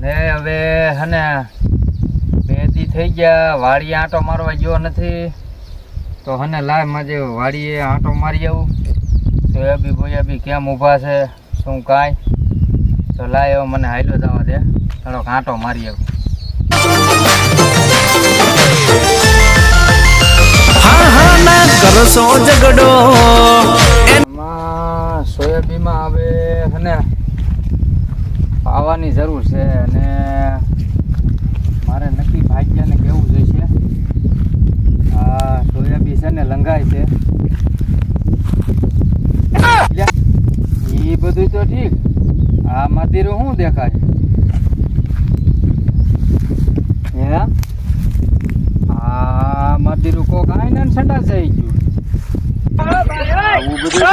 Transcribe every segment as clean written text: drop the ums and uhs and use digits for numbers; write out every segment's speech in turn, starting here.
હવે હને 2 દી થઈ ગયા વાડીએ આંટો મારવા ગયો નથી તો હને લાય માજે વાડીએ આંટો મારી આવું સોયાબી બોયાબી કેમ ઊભા છે શું કાંઈ તો લાય એવો મને હાઈલો જવા દે થોડોક આંટો મારી આવું એમાં સોયાબીમાં હવે હને પાવાની જરૂર છે અને મારે નક્કી ભાગ્યાને કેવું જોઈશે આ સોયાબી છે ને લંઘાય છે એ બધું તો ઠીક આ મધીરું શું દેખાય હે આ મધીરું કોક આઈને ઠંડા થઈ ગયું આવું બધું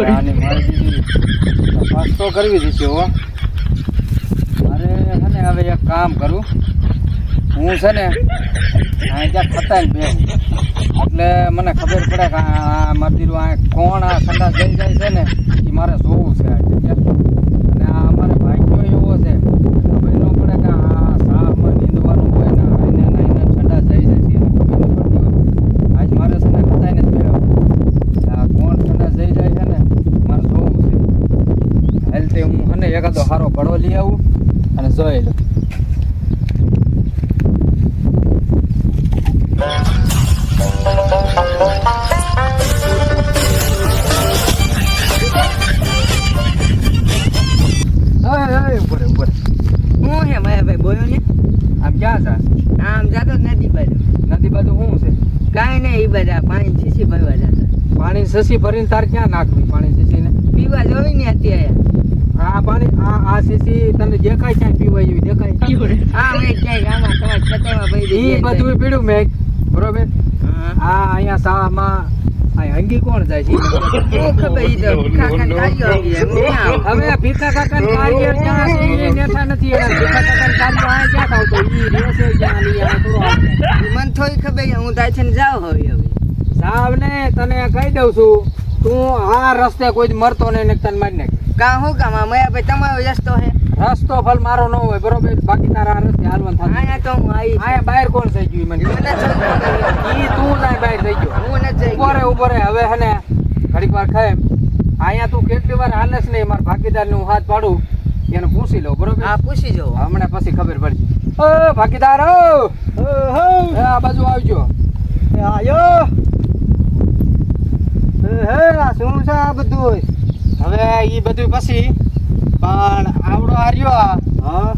આની મારી તપાસ તો કરવી દીધી હો મારે છે ને હવે એક કામ કરું હું છે ને ત્યાં ખતાઈને બેહું એટલે મને ખબર પડે કે આ મધીરું આ કોણ આ ઠંડા જઈ જાય છે ને એ મારે જોવું છે અને આ અમારે ભાગ્યો એવો છે ખબર ન પડે કે આ સાહમાં નીંદવાનું હોય ને એને ઠંડા જઈ જાય છે ખબર ન પડતી હોય આજ મારે છે ને ખતાઈને જ બેહું આ કોણ ઠંડા જઈ જાય છે ને મારે જોવું છે હેલ્થે હું છે ને એકાદો સારો પડો લઈ આવું અને જોઈ લઉં આમ ક્યાં છે આમ જાતો નદી બાજુ નદી બાજુ શું છે કાંઈ નહીં એ બધા પાણી શીશી ભરવા જતા પાણી સસી ભરીને તાર ક્યાં નાખવી પાણી સીસીને પીવા જોઈ ને અત્યારે આ પાણી આ સીસી તને દેખાય ક્યાં પીવાય એવી દેખાય હા મેં ક્યાંય આમાં તમારા ખેતરમાં ભરી ઈ બધું પીડ્યું મેં બરોબર આ અહીંયા સામાં આ હંગી કોણ જાય છે શું ખબર ઈ તો કાકાને કાઢ્યો આવી એમ ક્યાં આવું? હવે ભીખા કાકાને કાર્ય ક્યાં છે એ નેઠા નથી એના ભીખા કાકાને કાર્ય આ ક્યાં આવતો ઈ રહેશે ક્યાં નહીં આ થોડો મને થોડી ખબર છે હું તાર છે ને જાઉં હવે સાહેબ ને તને કહી દઉં છું તું આ રસ્તે કોઈ મરતો નહીં ને તને મારી નાખ કાં શું કામ આ મયા ભાઈ તમારો રસ્તો છે રસ્તો ફલ મારો ન હોય બરોબર બાકી તારા આ રસ્તે હાલવાનું થાય અહીંયા તો હું આવી આયા બહાર કોણ થઈ ગયું મને મને ઈ તું જાય બહાર થઈ ગયો હું નથી ઉભો રે હવે હે ને ઘડીક વાર ખાય અહીંયા તું કેટલી વાર હાલેસ નહીં મારા ભાગીદારને હું હાથ પાડું એને પૂછી લઉં બરોબર હા પૂછી જો હમણાં પછી ખબર પડશે ઓ ભાગીદાર ઓ આ બાજુ આવજો આયો હે આ શું છે આ બધું હવે ઈ બધું પછી પણ આવડો હાર્યો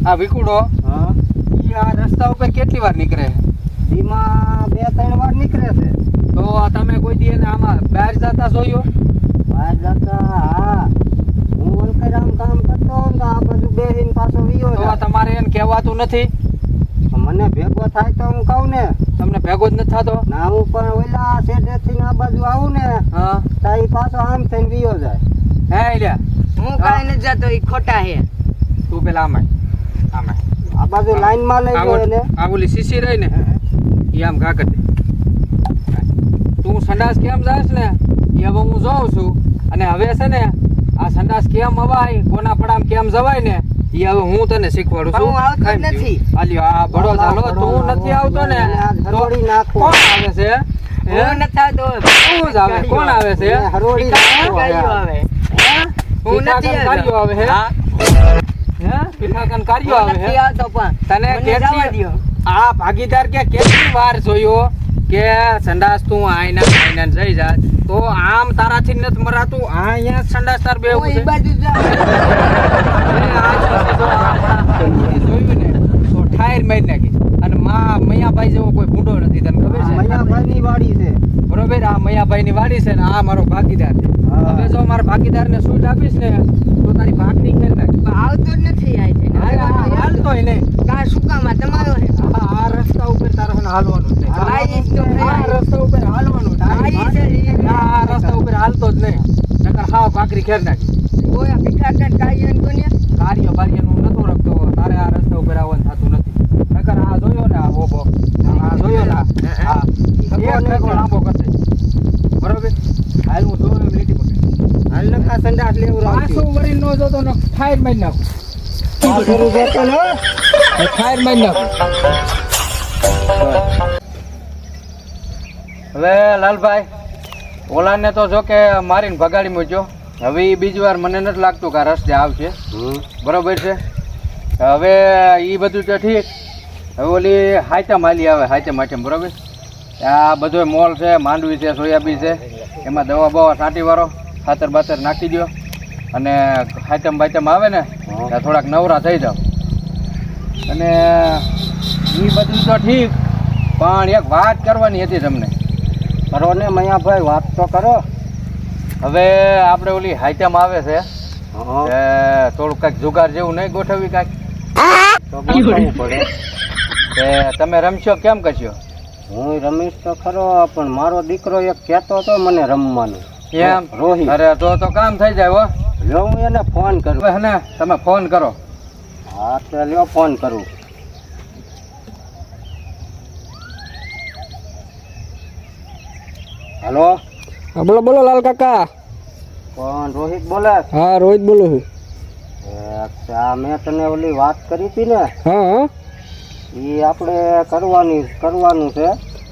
આ વિકુડો ઈ આ રસ્તા ઉપર કેટલી વાર નીકળે એમાં 2-3 વાર નીકળે છે તો તમે કોઈ દી એને આમાં બહાર જતા જોયો બહાર જતા હા હું વલકરામ કામ કરતો ને તો આ બાજુ બેહીને પાછો વિયો તો તમારે એને કહેવાતું નથી મને ભેગો થાય તો હું કહું ને તમને ભેગો જ નથી થતો ના હું પણ ઓલા શેઠેથી આ બાજુ આવું ને હા તો એ પાછો આમ થઈને વિયો જાય હે લ્યા હું કાંઈ નથી જતો એ ખોટા હે તું પેલા આમાં આ બાજુ લાઈનમાં લઈ ગયો ને આ ઓલી સીસી રહી ને ઈ આમ ઘા કરી દે તું સંડાસ કેમ જાસ ને એ હવે હું જોઉં છું અને હવે છે ને આ સંડાસ કેમ અવાય કોના પડામ કેમ જવાય ને એ હવે હું તને શીખવાડું છું હું આવતો જ નથી. આલ્યો આ બડો ચાલો તું નથી આવતો ને તો હરોળી નાખો કોણ આવે છે હું નથી આવતો તું જ આવે કોણ આવે છે હરોળી નાખો આવે હું નથી કાર્યો આવે હે હે પિઠાકન કાર્યો આવે હે નથી આવતો પણ તને મને જવા કેટલી દ્યો. આ ભાગીદાર કે કેટલી વાર જોયો કે સંડાસ તું આઈને જઈ જા તો આમ તારાથી નથી મરાતું અહીંયા સંડાસ તાર હું બેવું ઈ છે બાજુ જાઉં. અરે આજ પછી જો આપણા જોયું ને તો ઠાયર મારી નાખી અને મૈયાભાઈ જેવો કોઈ ભૂંડો નથી તને ખબર છે મૈયાભાઈની વાડી છે બરોબર આ મૈયાભાઈની વાડી છે ને આ મારો ભાગીદાર છે હવે જો મારા ભાગીદારને સૂટ આપીશ ને તો તારી ભાગની ખેલ નાખી આવતો જ નથી આ છે હાલતોય નહીં કા શું કામ આ તમારો છે આ રસ્તા ઉપર તારે હાલવાનું જ નહીં આ ઈ જ તો આ રસ્તા ઉપર હાલવાનું આ ઈ છે આ રસ્તા ઉપર હાલતો જ નહીં નકર હાવ કાકરી ખેર નાખી ઓયા પિઠાકન કાયન કોને કાર્ય બાર્યનું નતો રખતો તારે આ રસ્તા ઉપર આવવાનું થતું નથી નકર આ જોયો ને આ ઓબો આ જોયો ને આ એક ઠેકો લાંબો કરશે બરોબર હાલ હું જોયો એમ લીટી પકડી હાલ ન મારા સંડાસ લેવડાવતી. 500 વરી નો જોતો ને ફાયર મારી નાખું. 500 રૂપિયા તો લો. ફાયર મારી નાખું. હવે લાલભાઈ ઓલાને તો જો કે મારીને ભગાડી મૂક્યો. હવે ઈ બીજી વાર મને નથી લાગતું કે આ રસ્તે આવશે. બરોબર છે. હવે ઈ બધું તો ઠીક. હવે ઓલી હાઈટમ હાલી આવે હાઈટમ હાઈટમ બરોબર. આ બધો મોલ છે, માંડવી છે, સોયાબીન છે, એમાં દવા બવા છાંટીવાળો ખાતર બાતર નાખી દો અને હાઈટમ બાઈટમ આવે ને ત્યાં થોડાક નવરા થઈ જાવ. અને એ બધું તો ઠીક, પણ એક વાત કરવાની હતી તમને. કરો ને મૈયાભાઈ, વાત તો કરો. હવે આપણે ઓલી હાઈટમ આવે છે એ થોડુંક કાંઈક જુગાર જેવું નહીં ગોઠવી કાંઈક તો ગોઠવવું પડે. કે તમે રમશો કેમ કરશો? હું રમીશ તો ખરો, પણ મારો દીકરો એક કહેતો હતો મને રમવાનું. એમ? રોહિત. અરે તો કામ થઈ જાય હો. લ્યો હું એને ફોન કરું. હવે હે ને તમે ફોન કરો. હા તો લ્યો ફોન કરું. હેલો. હા બોલો બોલો લાલ કાકા. કોણ? રોહિત બોલે? હા રોહિત બોલું છું. અચ્છા, મેં તને ઓલી વાત કરી હતી ને, હા હા એ આપણે કરવાનું છે.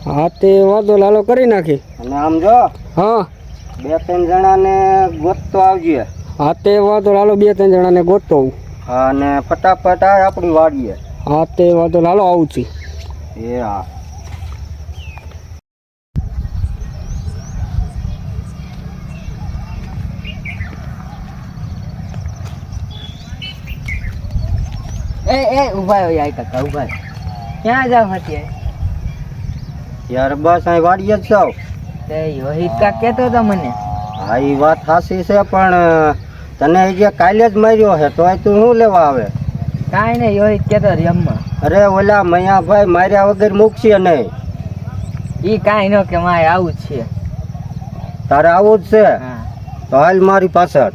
હા તે વાંધો લાલો કરી નાખી. અને આમ જો હા 2-3 જણાને ગોતતો આવજે. હા તે વાંધો લાલો 2-3 જણાને ગોતતો હું. હા, અને ફટાફટ આ આપણી વાડીએ. હા તે વાંધો લાલો આવું છું. એ હા. ઉભા હોય આય કાકા ઉભા. ક્યાં જાવ અત્યારે? યાર બસ અહીં વાડીએ જ જાવ. તે રોહિત કા કેતો તો મને. હા એ વાત સાચી છે, પણ તને એ જે કાલે જ માર્યો છે તોય તું શું લેવા આવે? કાંઈ નહીં, રોહિત કેતો રમવા. અરે ઓલા મૈયાભાઈ માર્યા વગર મૂકશે નહીં. ઈ કાંઈ ન કે મારે આવું જ છે. તારે આવું જ છે? હા તો હાલ મારી પાછળ.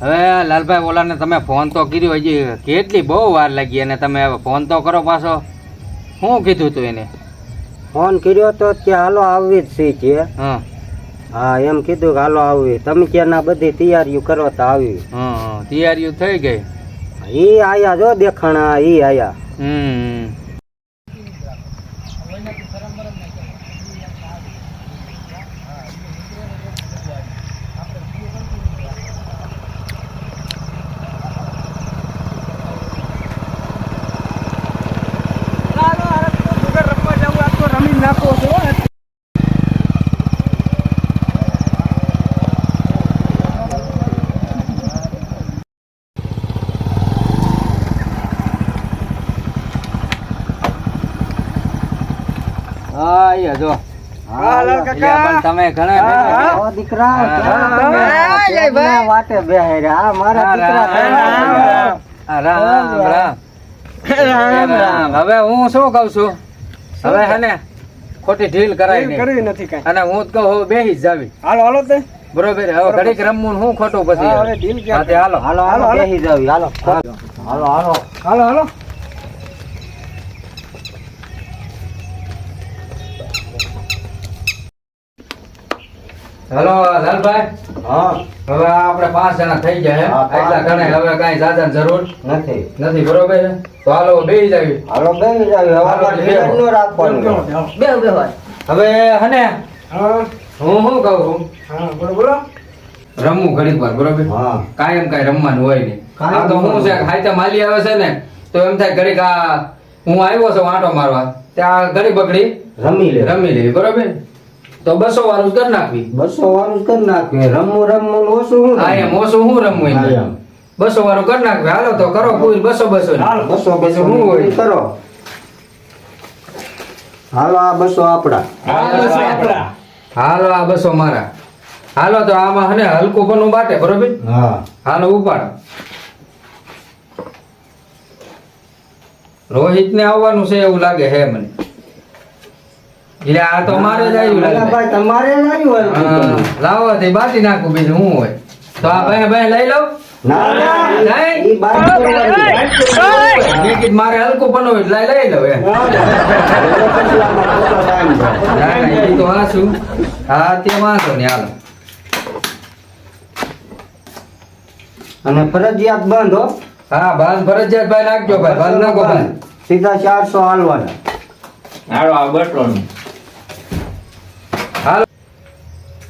હવે લાલભાઈ ઓલાને તમે ફોન તો કર્યો, હજી કેટલી બહુ વાર લાગી અને તમે હવે ફોન તો કરો પાછો. શું કીધું તું એને? ફોન કર્યો તો કે હાલો આવવી જ છે. હા હા એમ કીધું કે હાલો આવવી. તમે ક્યાં ના બધી તૈયારીઓ કરો તો આવી. હા તૈયારીઓ થઈ ગઈ. ઈ આયા જો દેખાણા, ઈ આયા. હમ હા અહીંયા જો. એટલે પણ તમે ઘણા ઓ દીકરા, હા, ક્યાં હા, તમે? કેમના વાટે બેહાર્યા? હા, મારા દીકરા રામ રામ. હવે હું શું કઉ છું, હવે હે ને ખોટી ઢીલ કરાય નહીં. નથી કાંઈ. અને હું જ કહું હવે બેહી જ જાવી. હાલો હાલો તે. બરોબર. હવે ઘડીક રમવું ને હું ખોટું પછી. હા, હવે ઢીલ ક્યાં હા, તે હાલો. હાલો હાલો બેસી જાવ. હાલો હાલો હાલો. હાલો હાલો. હાલો લાલભાઈ. હા હવે આપણે 5 જણા થઈ ગયા હા, હે. એટલા ઘણે હવે કાંઈ સાધન જરૂર નથી. નથી. બરોબર છે. તો હાલો બેહી જાવી. હાલો બેસી જાવ. હવે હાલો, અમારે ધીરજ ન રાખવાનું. બે હોય. હવે હને હા હું શું કહું છું, હા બોલો બોલો. રમવું ઘડીક વાર બરોબર. હા કાયમ કાંઈ રમવાનું હોય નહીં. કાંઈ આ તો હું છે રમવાનું. હાઈતે માલી આવે છે ને તો એમ થાય ઘડીક આ હું આવ્યો છું આંટો મારવા ત્યાં ઘડી બગડી રમી લે. રમી લેવી બરોબર. તો 200 વાળું જ કરી નાખવી. 200 વાળું જ કરી નાખ્યું. રમવું ઓછું શું હા એમ ઓછું હું રમવું હા, એમ. એમ. 200 વાળું કરી નાખવી. હાલો તો કરો પૂરી 200 હાલો, 200 શું હોય? કરો. હાલો આ 200 આપડા. હાલો આ 200 મારા. હાલો તો આમાં હને હલકું પનું બાટે બરોબર. હા હાલો ઉપાડો. રોહિત ને આવવાનું છે એવું લાગે હે મને. એટલે આ તો મારે જ આવ્યું લાગે. ભાઈ તમારે જ આવ્યું હોય. હા, લાવો તે બાટી નાખું બીજું શું હોય. તો આ ભાઈ લઈ લઉં ના ના નહીં? ઈ બાઈક કરવાની. મેં કીધું મારે હલકું બનાવું એટલે લઈ લઉં એમ. ના, ના. એટલે પછી આમાં ખોટો time જાય. ના, ના, ઈ તો હા છું. હા તે વાંધો નહીં હાલો. અને ફરજિયાત બંધ હો. હા ભાન ફરજિયાત ભાઈ નાખજો ભાઈ ભાન નાખો ભાઈ. સીધા 400 હાલવાના. હાલો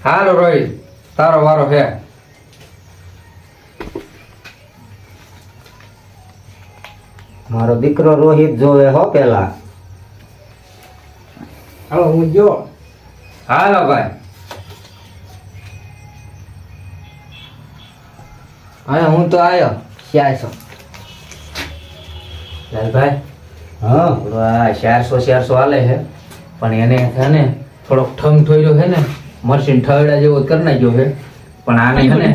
હાલો રોહિત તારો વારો છે. મારો દીકરો રોહિત જોવે હો પેલા. હવે હું જો હાલો ભાઈ. હા હું તો આવ્યો 400. લાલભાઈ હા થોડો આ 400 હાલે છે પણ એને છે ને થોડોક ઠંગ થોડ્યો છે ને મરસીન ઠગડા જેવો કરી નાખ્યો છે પણ આને છે ને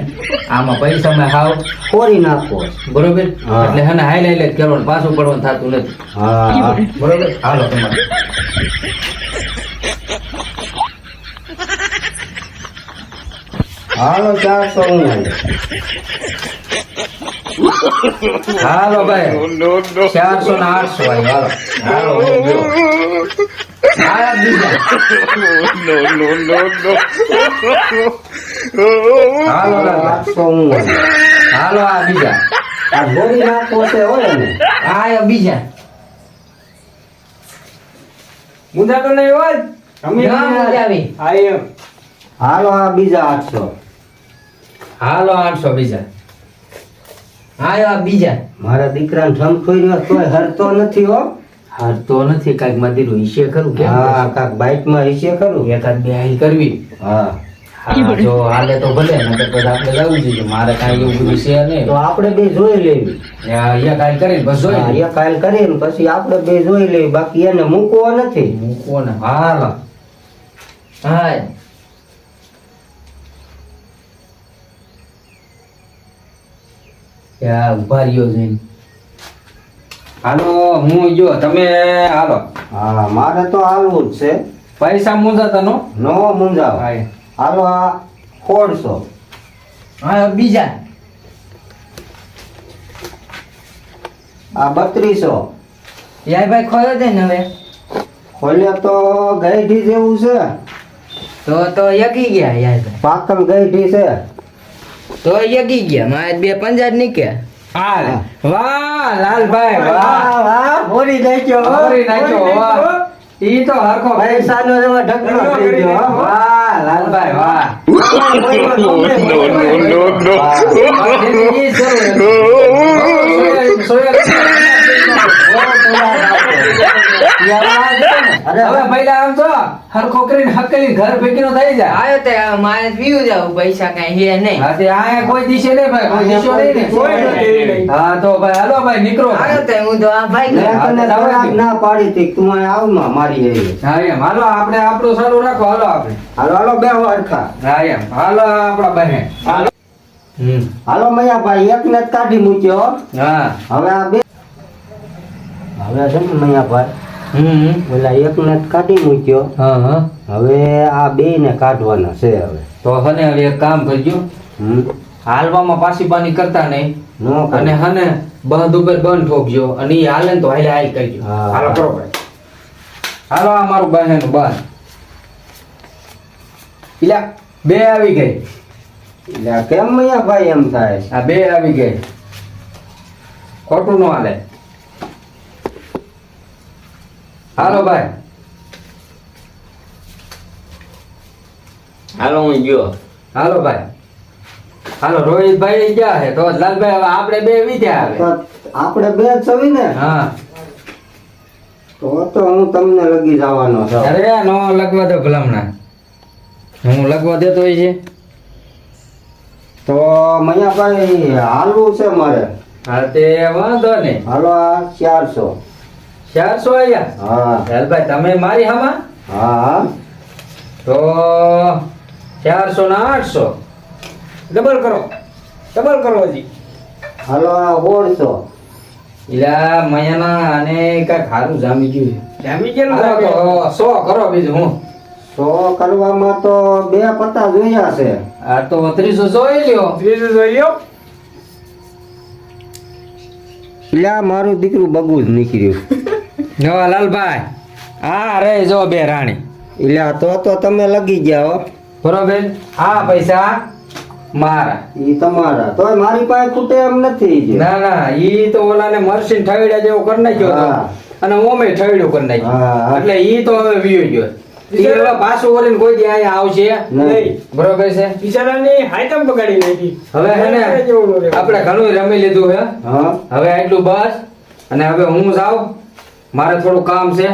આમાં પૈસામાં હાવ કોરી નાખો. બરોબર હા. એટલે છે ને હાઈલાઈટ કરવાનું પાછું પડવાનું થતું નથી. હા બરોબર હાલો તમારે હાલો 400 હું હાલે. હાલો ભાઈ 400 ને 800 ભાઈ હાલો હાલો હું ગયો. આ બીજા. હાલો લાલભાઈ. 800 હું હાલે. હાલો આ બીજા. આ ગોળી નાખો છે હોય ને. આવ્યો બીજા. મુંજા તો નહીં હોય ના મજા આવી. આ એમ હાલો આ બીજા 800. હાલો 800 બીજા. આવ્યો આ બીજા. મારા દીકરાને ઠમઠોઈ રહ્યો તોય હરતો નથી હો. હાર તો નથી કાંઈક મધીરું ઈશે ખરું કે હા કાક બાઈકમાં હિસે ખરું. એકાદ બે હાઈ કરવી. હા હા જો હાલે તો ભલે નકર પછી આપણે જવું જોઈએ મારે કાંઈ એવું બધું છે નહીં. તો આપણે બે જોઈ લેવી. એક હાઈ કરીને બસ જોઈ હા, લઈએ. એક હાલ કરીને પછી આપણે બે જોઈ લેવી બાકી એને મૂકવો નથી. મૂકો ને હાલો. હા ત્યાં ઉભા રહ્યો જઈને હાલો હું જો તમે હાલો હા મારે તો હાલવું જ છે. પૈસા મુંજાતા નો નો મુંજાવ. હાય. હાલો આ 400. આવ્યો બીજા. આ 3200. યાર ભાઈ ખોયો દે ને હવે. ખોલ્યા તો ગઈઢી જેવું છે. તો યકી ગયા યાર ભાઈ. પાકમ ગઈઢી છે. તો યકી ગયા મારે 2 પંજા નીકળ્યા. હાલ વાહ લાલભાઈ વાહ વાહ વાહ બોલી નાખ્યો હો. ભરી નાખ્યો વાહ ઈ તો હરખો પૈસાનો એવો ઢગલો થઈ ગયો હો. વાહ લાલભાઈ વાહ હવે પહેલા આમ તો હરખો કરીને હકેલી ઘર ભેગીનો થઈ જાય. આવ્યો તે મારે પીવું જાવ પૈસા કઈ હે નહીં. હા તે આયા કોઈ દિશે નહીં ભાઈ કોઈ દિશો નહીં કોઈ ને નથી. હા તો ભાઈ હાલો ભાઈ નીકળો આવ્યો તે હું તો આ ભાઈ મેં ગયા. તને થોડાક ના પાડી હતી કે તું અહીં આવમાં મારી એવી. હા એમ હાલો આપણે આપણું સારું રાખો હાલો આપણે હાલો હાલો બે હરખા. હા એમ હાલો આપણા બહેન હાલો મૈયાભાઈ એક ને જ કાઢી મૂક્યો. હા હવે આ બે હવે છે ને મૈયાભાઈ ઓલા એક ને જ કાઢી મૂક્યો. હા હા હવે આ બે ને કાઢવાના છે હવે. તો હને હવે એક કામ કરજો હમ. હાલવામાં પાછી બાની કરતા નહીં નો અને હને બંધ ઉપર બંધ ઠોકજો અને ઈ હાલે ને તો હાલે હાલ કરજો હા. હાલો કરો ભાઈ હાલો આ મારું બહેન બંધ ઇલા બે આવી ગઈ એટલે કેમ મૈયાભાઈ એમ થાય? આ બે આવી ગઈ ખોટું નો હાલે હાલો ભાઈ હાલો હું ગયો. હાલો ભાઈ હાલો રોહિતભાઈ ગયા છે તો લાલભાઈ હવે આપણે બે વિદ્યા આવે તો આપણે બે જ છવી ને. હા તો હું તમને લગી જવાનો છું. અરે નો લગવા દો ભલામણા હું લગવા દેતો હોય છે તો મૈયાભાઈ હાલવું છે મારે. હા તે વાંધો નહીં હાલો આ 400. 400 આયા હા લાલભાઈ તમે મારી હામાં હા તો 400 ને 800 ડબલ કરો હજી હાલો આ 400. ઇલા મયાના અને કાંઈક હારું જામી ગયું જામી ગયેલું હાલો લાગે. તો 100 કરો બીજું હું 100 તો કરવામાં તો 2 પત્તા જોયા છે. આ તો 30 જોઈ લ્યો. ત્રીજું જોઈ લ્યો. લ્યા મારું દીકરું બગું જ નીકળ્યું. જો લાલભાઈ આ રે જો બે રાણી લ્યા તો તમે લગી ગયા હો. બરોબર. આ પૈસા મારા. ઈ તમારા તોય મારી પાસે ખૂટે એમ નથી જે. ના ના ઈ તો ઓલાને મરસીન ઠાવડ્યા જેવો કરી નાખ્યો હતો. હા. અને ઓમે ઠાવડ્યું કરી નાખ્યું. હા. એટલે ઈ તો હવે વિયો ગયો. ઈ હવે પાછું વળીને કોઈ દી અહીંયા આવશે નહીં. બરોબર છે. બિચારાની હાઈટમ બગાડી નાખી. હવે હે ને જેવું ન રહેવું. આપણે ઘણું રમી લીધું હે. હા હવે આટલું બસ. અને હવે હું જાઉં. મારે થોડું કામ છે.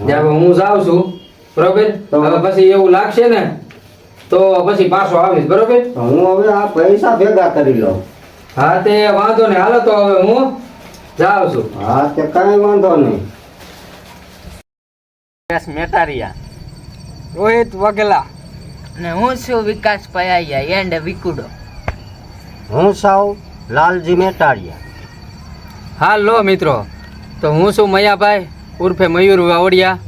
જે હવે હું જાઉં છું. બરોબર. તો- હવે પછી એવું લાગશે ને તો પછી પાછો આવીશ. બરોબર. તો હું હવે આ પૈસા ભેગા કરી લઉં. હા તે વાંધો નહીં. હાલો તો હવે હું જાઉં છું. હા તે કાંઈ વાંધો નહીં. મેટારિયા. રોહિત વાઘેલા. અને હું છું વિકાસ પયાયા એન્ડ વિકુડો. હું સાવ લાલજી મેટાડિયા. હાલો મિત્રો, તો હું છું મયાભાઈ ઉર્ફે મયુર વાવડિયા.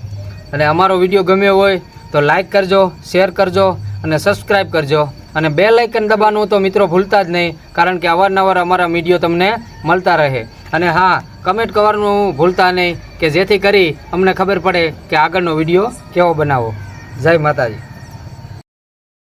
અને અમારો વિડીયો ગમ્યો હોય તો લાઈક કરજો, શેર કરજો અને સબસ્ક્રાઈબ કરજો. અને બેલ આઇકન દબાવવાનું તો મિત્રો ભૂલતા જ નહીં, કારણ કે અવારનવાર અમારા વિડીયો તમને મળતા રહે. અને હા, કમેન્ટ કરવાનું ભૂલતા નહીં, કે જેથી કરી અમને ખબર પડે કે આગળનો વિડીયો કેવો બનાવો. જય માતાજી.